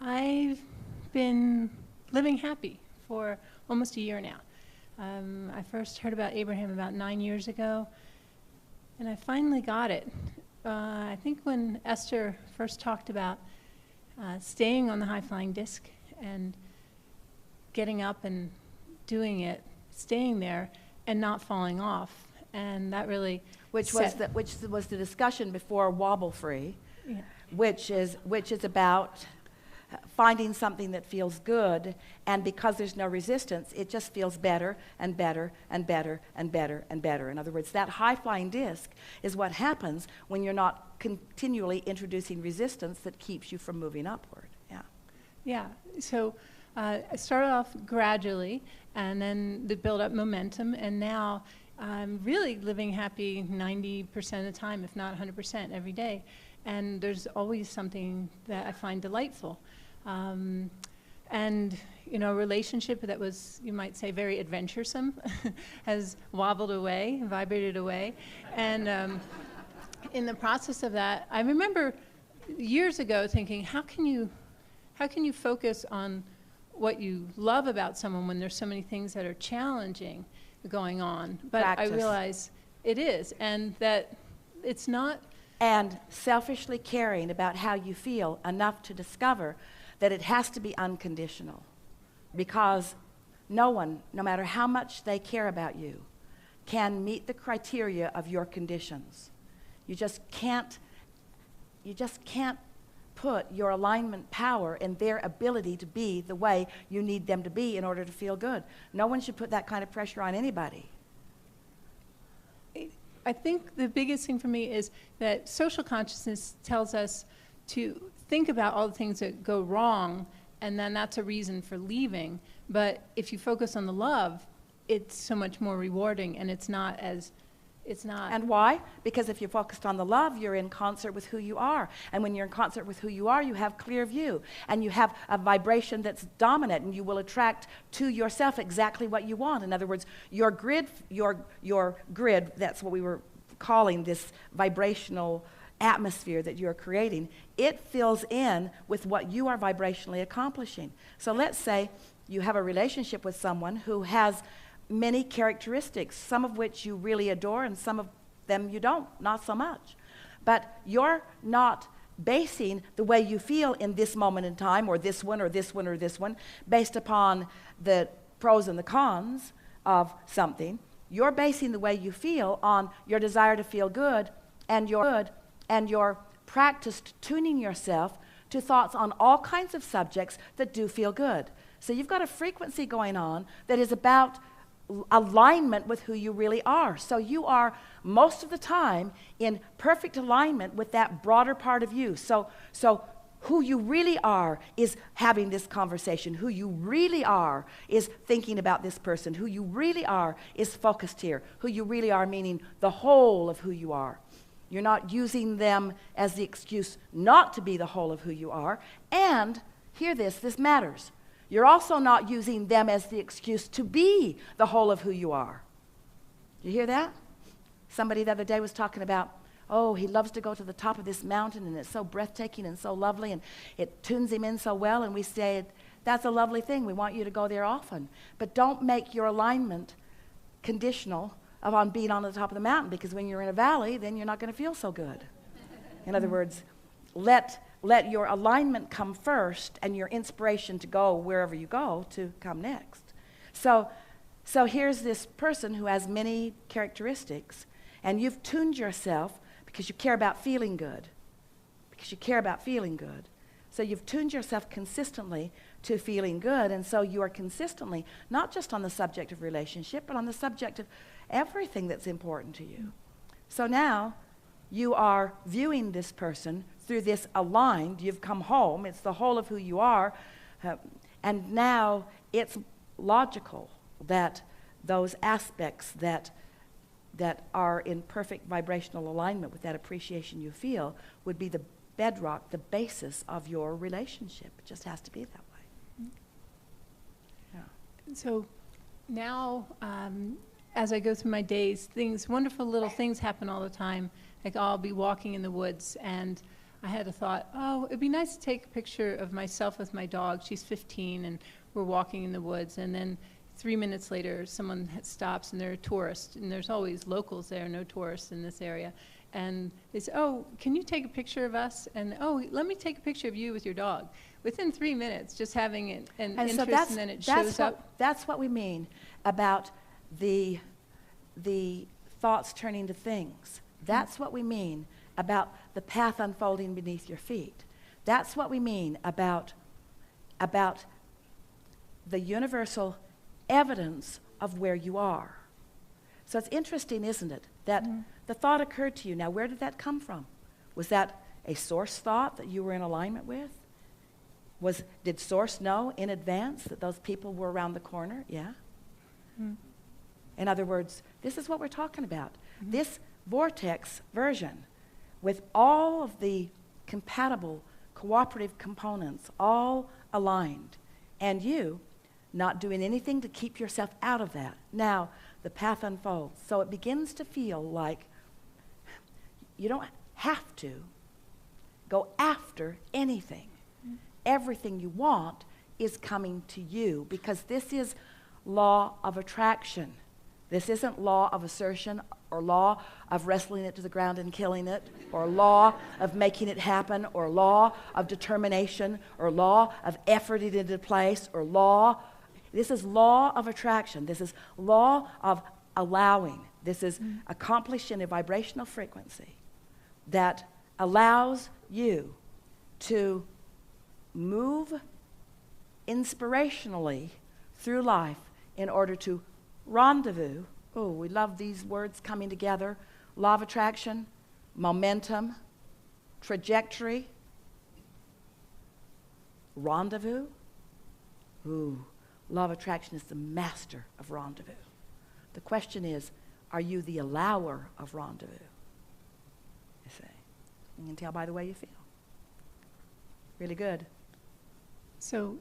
I've been living happy for almost a year now. I first heard about Abraham about 9 years ago, and I finally got it. I think when Esther first talked about staying on the high-flying disc and getting up and doing it, staying there and not falling off, and that really which was the discussion before Wobble Free, yeah. which is about finding something that feels good, and because there's no resistance, it just feels better and better and better and better and better. In other words, that high-flying disc is what happens when you're not continually introducing resistance that keeps you from moving upward. Yeah. Yeah. So I started off gradually, and then the build up momentum, and now I'm really living happy 90% of the time, if not 100% every day. And there's always something that I find delightful. And, you know, a relationship that was, you might say, very adventuresome has wobbled away, vibrated away. And in the process of that, I remember years ago thinking, how can you focus on what you love about someone when there's so many things that are challenging going on? But Practice. I realize it is, and that it's not. And selfishly caring about how you feel enough to discover that it has to be unconditional, because no one, no matter how much they care about you, can meet the criteria of your conditions. You just can't put your alignment power in their ability to be the way you need them to be in order to feel good. No one should put that kind of pressure on anybody. I think the biggest thing for me is that social consciousness tells us to think about all the things that go wrong, and then that's a reason for leaving. But if you focus on the love, it's so much more rewarding, and it's not. And why? Because if you're focused on the love, you're in concert with who you are. And when you're in concert with who you are, you have clear view. And you have a vibration that's dominant, and you will attract to yourself exactly what you want. In other words, your grid, that's what we were calling this vibrational atmosphere that you're creating, it fills in with what you are vibrationally accomplishing. So let's say you have a relationship with someone who has many characteristics, some of which you really adore and some of them you don't, not so much. But you're not basing the way you feel in this moment in time, or this one, or this one, or this one, based upon the pros and the cons of something. You're basing the way you feel on your desire to feel good and your practiced tuning yourself to thoughts on all kinds of subjects that do feel good. So you've got a frequency going on that is about alignment with who you really are. So you are most of the time in perfect alignment with that broader part of you. So who you really are is having this conversation. Who you really are is thinking about this person. Who you really are is focused here. Who you really are meaning the whole of who you are. You're not using them as the excuse not to be the whole of who you are. And hear this matters. You're also not using them as the excuse to be the whole of who you are. You hear that? Somebody the other day was talking about, oh, he loves to go to the top of this mountain, and it's so breathtaking and so lovely, and it tunes him in so well, and we say, that's a lovely thing. We want you to go there often. But don't make your alignment conditional on being on the top of the mountain, because when you're in a valley, then you're not going to feel so good. In other words, let your alignment come first, and your inspiration to go wherever you go to come next. So here's this person who has many characteristics, and you've tuned yourself because you care about feeling good. So you've tuned yourself consistently to feeling good, and so you are consistently not just on the subject of relationship, but on the subject of everything that's important to you. So now you are viewing this person through this aligned, you've come home, it's the whole of who you are, and now it's logical that those aspects that are in perfect vibrational alignment with that appreciation you feel would be the bedrock, the basis of your relationship. It just has to be that way. Yeah. So now, as I go through my days, wonderful little things happen all the time. Like I'll be walking in the woods, and I had a thought, oh, it'd be nice to take a picture of myself with my dog. She's 15 and we're walking in the woods. And then 3 minutes later, someone stops and they're a tourist. And there's always locals there, no tourists in this area. And they say, oh, can you take a picture of us? And, oh, let me take a picture of you with your dog. Within 3 minutes, just having an interest, so and then it shows up. That's what we mean about the thoughts turning to things. That's what we mean about the path unfolding beneath your feet. That's what we mean about the universal evidence of where you are. So it's interesting, isn't it, that the thought occurred to you. Now, where did that come from? Was that a source thought that you were in alignment with? Did source know in advance that those people were around the corner? Yeah. In other words, this is what we're talking about. This vortex version, with all of the compatible cooperative components all aligned, and you not doing anything to keep yourself out of that. Now, the path unfolds. So it begins to feel like you don't have to go after anything. Everything you want is coming to you, because this is law of attraction. This isn't law of assertion or law of wrestling it to the ground and killing it, or law of making it happen, or law of determination, or law of efforting it into place, or law. This is law of attraction. This is law of allowing. This is accomplishing a vibrational frequency that allows you to move inspirationally through life in order to rendezvous. Oh, we love these words coming together. Law of attraction, momentum, trajectory, rendezvous. Ooh, law of attraction is the master of rendezvous. The question is, are you the allower of rendezvous? You see, you can tell by the way you feel. Really good. So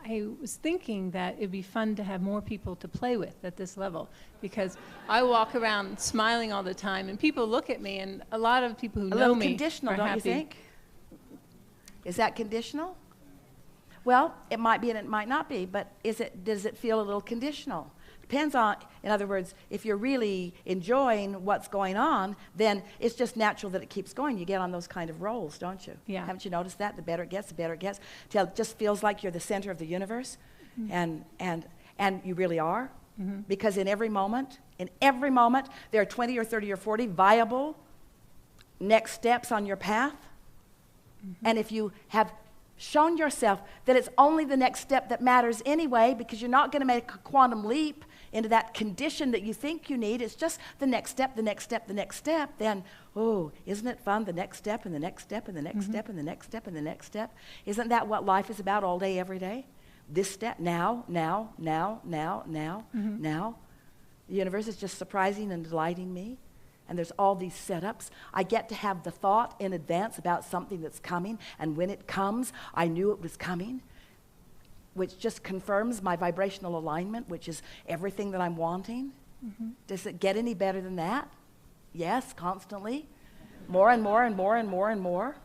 I was thinking that it'd be fun to have more people to play with at this level, because I walk around smiling all the time, and people look at me, and a lot of people who know me conditional, are don't happy. you think? Is that conditional? Well, it might be and it might not be, but does it feel a little conditional? Depends on, in other words, if you're really enjoying what's going on, then it's just natural that it keeps going. You get on those kind of rolls, don't you? Yeah. Haven't you noticed that? The better it gets, till it just feels like you're the center of the universe, and you really are, because in every moment, there are 20 or 30 or 40 viable next steps on your path, and if you have shown yourself that it's only the next step that matters anyway, because you're not going to make a quantum leap into that condition that you think you need, it's just the next step, the next step, the next step, then, oh, isn't it fun, the next step and the next step and the next step and the next step and the next step? Isn't that what life is about all day, every day? This step, now. The universe is just surprising and delighting me. And there's all these setups. I get to have the thought in advance about something that's coming, and when it comes, I knew it was coming, which just confirms my vibrational alignment, which is everything that I'm wanting. Does it get any better than that? Yes, constantly. More and more and more and more and more.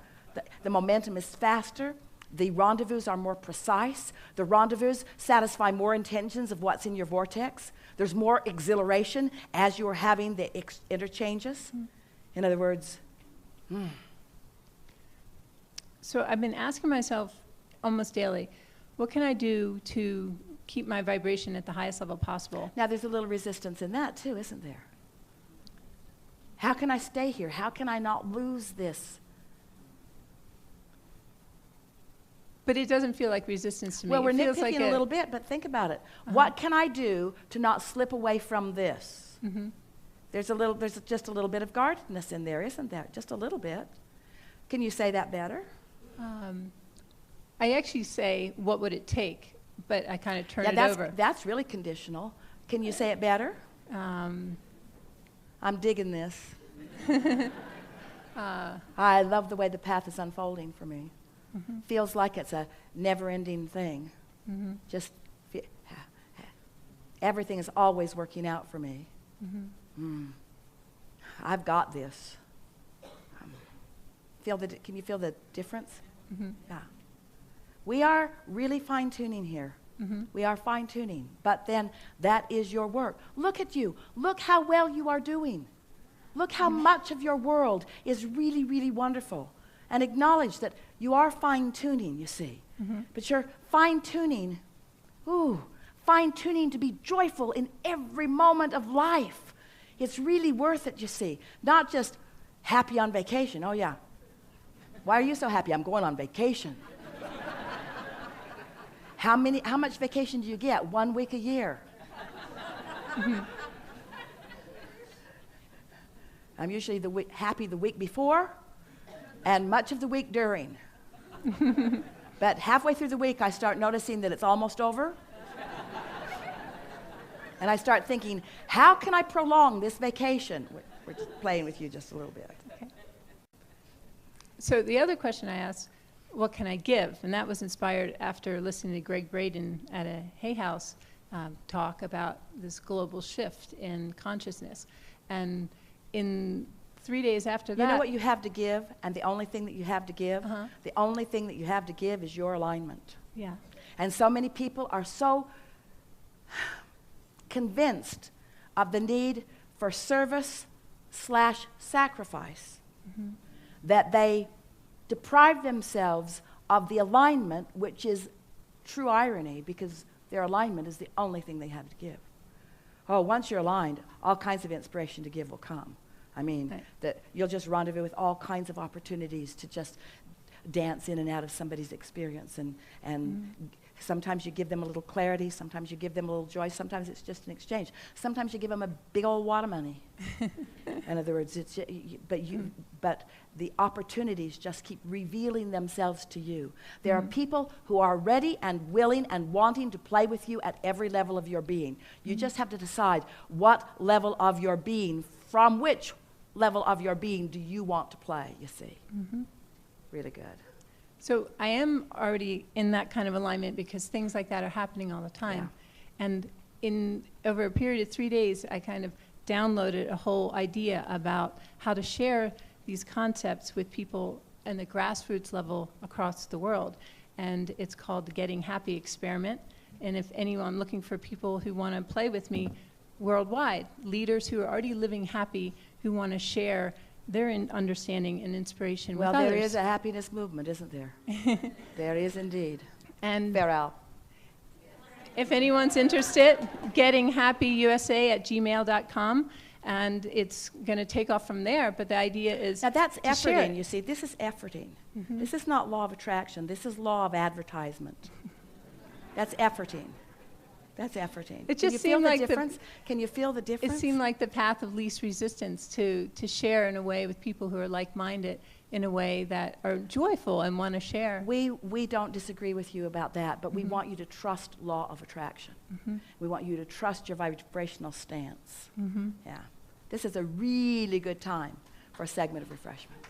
The momentum is faster. The rendezvous are more precise. The rendezvous satisfy more intentions of what's in your vortex. There's more exhilaration as you're having the interchanges. In other words, So I've been asking myself almost daily, what can I do to keep my vibration at the highest level possible? now there's a little resistance in that too, isn't there? How can I stay here? How can I not lose this? But it doesn't feel like resistance to me. Well, we're It feels nitpicking like a little bit, but think about it. What can I do to not slip away from this? There's just a little bit of guardedness in there, isn't there? Just a little bit. Can you say that better? I actually say, what would it take? But I kind of turn it over. That's really conditional. Can you say it better? I'm digging this. I love the way the path is unfolding for me. Feels like it's a never-ending thing. Just everything is always working out for me. I've got this. Can you feel the difference? Mm-hmm. Yeah. We are really fine-tuning here. Mm-hmm. We are fine-tuning. But then that is your work. Look at you. Look how well you are doing. Look how much of your world is really, really wonderful. And acknowledge that you are fine-tuning, you see. Mm-hmm. But you're fine-tuning, fine-tuning to be joyful in every moment of life. It's really worth it, you see. Not just happy on vacation. Oh, yeah. Why are you so happy? I'm going on vacation. How much vacation do you get? 1 week a year. Mm-hmm. I'm usually happy the week before and much of the week during. But halfway through the week, I start noticing that it's almost over. And I start thinking, how can I prolong this vacation? We're just playing with you just a little bit. Okay. So the other question I asked, what can I give? And that was inspired after listening to Greg Braden at a Hay House talk about this global shift in consciousness. And in 3 days after that... You know what you have to give, and the only thing that you have to give? Uh-huh. The only thing that you have to give is your alignment. Yeah. And so many people are so convinced of the need for service/sacrifice Mm-hmm. that they deprive themselves of the alignment, which is true irony, because their alignment is the only thing they have to give. Oh, once you're aligned, all kinds of inspiration to give will come. I mean, Right. that you'll just rendezvous with all kinds of opportunities to just dance in and out of somebody's experience. And sometimes you give them a little clarity, sometimes you give them a little joy, sometimes it's just an exchange. Sometimes you give them a big old wad of money. In other words, but the opportunities just keep revealing themselves to you. There are people who are ready and willing and wanting to play with you at every level of your being. You just have to decide what level of your being, from which level of your being do you want to play, you see. Mm-hmm. Really good. So I am already in that kind of alignment because things like that are happening all the time. Yeah. And over a period of 3 days, I kind of downloaded a whole idea about how to share these concepts with people in the grassroots level across the world. And it's called the Getting Happy Experiment. And if anyone looking for people who want to play with me worldwide, leaders who are already living happy, who want to share their understanding and inspiration with others. Well, there is a happiness movement, isn't there? There is indeed. And Farrell. if anyone's interested, gettinghappyusa@gmail.com, and it's going to take off from there, but the idea is Now that's to share efforting, it. you see. This is efforting. Mhm. This is not law of attraction. This is law of advertisement. That's efforting. That's efforting. It Can just you feel seemed the like the- difference? Can you feel the It difference? seemed like the path of least resistance to share in a way with people who are like-minded, in a way that are joyful and want to share. We don't disagree with you about that, but we want you to trust law of attraction. Mhm. We want you to trust your vibrational stance. Mhm. Yeah. This is a really good time for a segment of refreshment.